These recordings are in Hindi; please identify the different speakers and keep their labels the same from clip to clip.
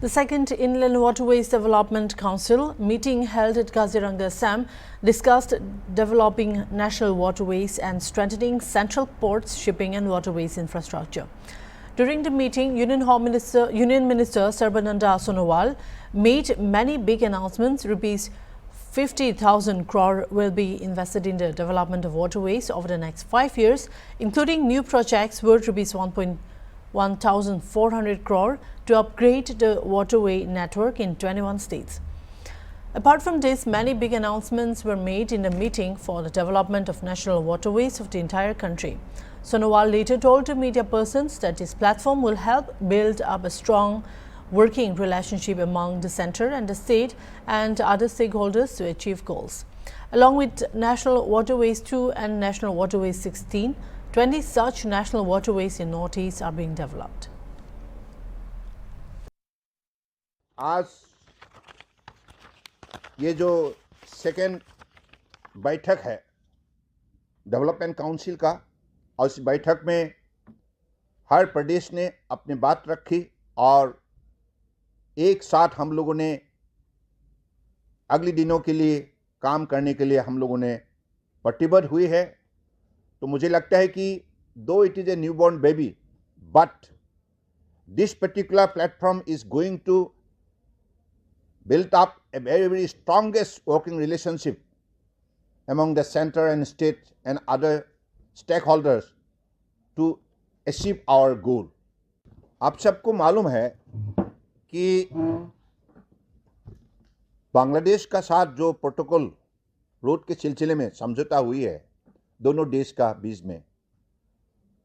Speaker 1: The second Inland Waterways Development Council meeting held at Kaziranga, Assam, discussed developing national waterways and strengthening central ports, shipping and waterways infrastructure. During the meeting, Union Minister Sarbananda Sonowal made many big announcements. Rupees 50,000 crore will be invested in the development of waterways over the next 5 years, including new projects worth rupees 1,400 crore to upgrade the waterway network in 21 states. Apart from this, many big announcements were made in the meeting for the development of national waterways of the entire country. Sonowal later told the media persons that this platform will help build up a strong working relationship among the centre and the state and other stakeholders to achieve goals. Along with National Waterways 2 and National Waterways 16, 20 such national waterways in Northeast are being developed.
Speaker 2: आज ये जो सेकेंड बैठक है डेवलपमेंट काउंसिल का, और इस बैठक में हर प्रदेश ने अपनी बात रखी और एक साथ हम लोगों ने अगले दिनों के लिए काम करने के लिए हम लोगों ने प्रतिबद्ध हुई है। तो मुझे लगता है कि though it is a newborn baby, but this particular platform is going to build up a very strongest working relationship among the center and state and other stakeholders to achieve our goal. आप सबको मालूम है कि बांग्लादेश का साथ जो प्रोटोकॉल रोड के सिलसिले में समझौता हुई है दोनों देश का बीच में,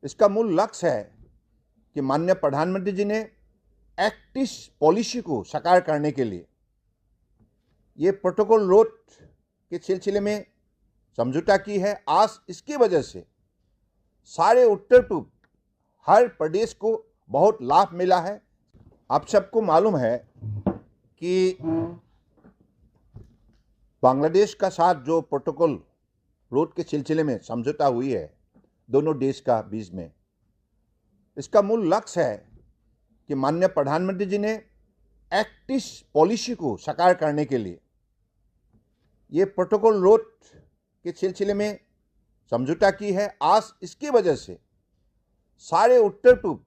Speaker 2: इसका मूल लक्ष्य है कि माननीय प्रधानमंत्री जी ने एक्ट ईस्ट पॉलिसी को साकार करने के लिए ये प्रोटोकॉल रोड के सिलसिले में समझौता की है। आज इसकी वजह से सारे उत्तर पूर्व हर प्रदेश को बहुत लाभ मिला है। आप सबको मालूम है कि बांग्लादेश का साथ जो प्रोटोकॉल रोड के सिलसिले में समझौता हुई है दोनों देश का बीच में, इसका मूल लक्ष्य है कि माननीय प्रधानमंत्री जी ने एक्ट ईस्ट पॉलिसी को साकार करने के लिए ये प्रोटोकॉल रोड के सिलसिले में समझौता की है। आज इसकी वजह से सारे उत्तर पूर्व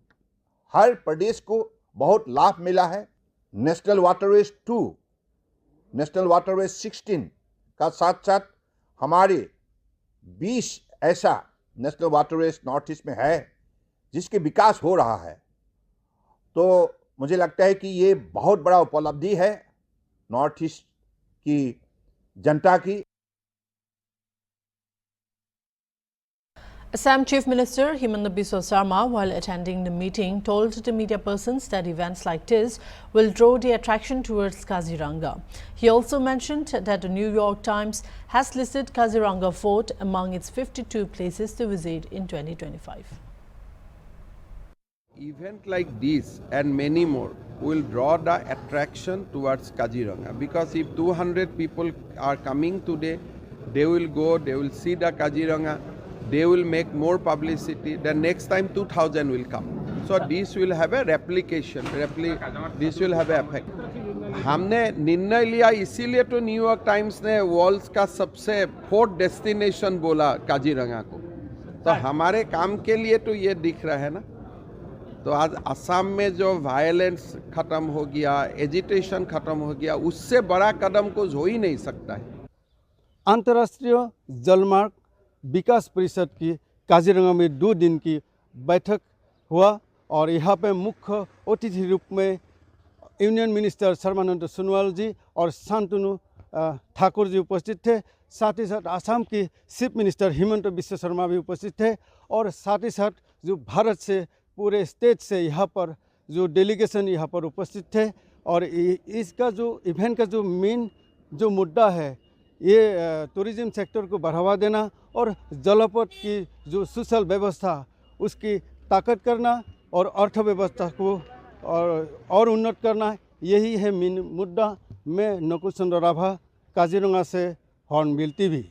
Speaker 2: हर प्रदेश को बहुत लाभ मिला है। नेशनल वाटरवेज 2, नेशनल वाटरवेज 16 का साथ साथ हमारे 20 ऐसा नेशनल वाटरवेज नॉर्थ ईस्ट में है जिसके विकास हो रहा है। तो मुझे लगता है कि ये बहुत बड़ा उपलब्धि है नॉर्थ ईस्ट की जनता की।
Speaker 1: Assam Chief Minister Himanta Biswa Sarma, while attending the meeting, told the media persons that events like this will draw the attraction towards Kaziranga. He also mentioned that the New York Times has listed Kaziranga Fort among its 52 places to visit in 2025.
Speaker 3: Event like this and many more will draw the attraction towards Kaziranga, because if 200 people are coming today, they will go, they will see the Kaziranga, they will make more publicity. The next time 2000 will come. So this will have a replication, this will have an effect. हमने निर्णय लिया इसीलिए तो न्यूयॉर्क टाइम्स ने वर्ल्ड का सबसे फोर्थ डेस्टिनेशन बोला काजीरंगा को। तो हमारे काम के लिए तो ये दिख रहा है ना। तो आज असम में जो वायलेंस खत्म हो गया, एजिटेशन खत्म हो गया, उससे बड़ा कदम कुछ हो ही नहीं सकता है।
Speaker 4: अंतर्राष्ट्रीय जलमार्ग विकास परिषद की काजीरंगा में 2 दिन की बैठक हुआ और यहाँ पे मुख्य अतिथि रूप में यूनियन मिनिस्टर सर्बानंद सोनोवाल जी और शांतनु ठाकुर जी उपस्थित थे। साथ ही साथ असम की चीफ मिनिस्टर हिमंत बिस्वा शर्मा भी उपस्थित थे और साथ ही साथ जो भारत से पूरे स्टेट से यहाँ पर जो डेलीगेशन यहाँ पर उपस्थित थे। और इसका जो इवेंट का जो मेन जो मुद्दा है ये टूरिज्म सेक्टर को बढ़ावा देना और जलपथ की जो सोशल व्यवस्था उसकी ताकत करना और अर्थव्यवस्था को और उन्नत करना, यही है मेन मुद्दा। मैं नकुल चंद्र राभा, काजीरंगा से हॉर्नबिल टीवी।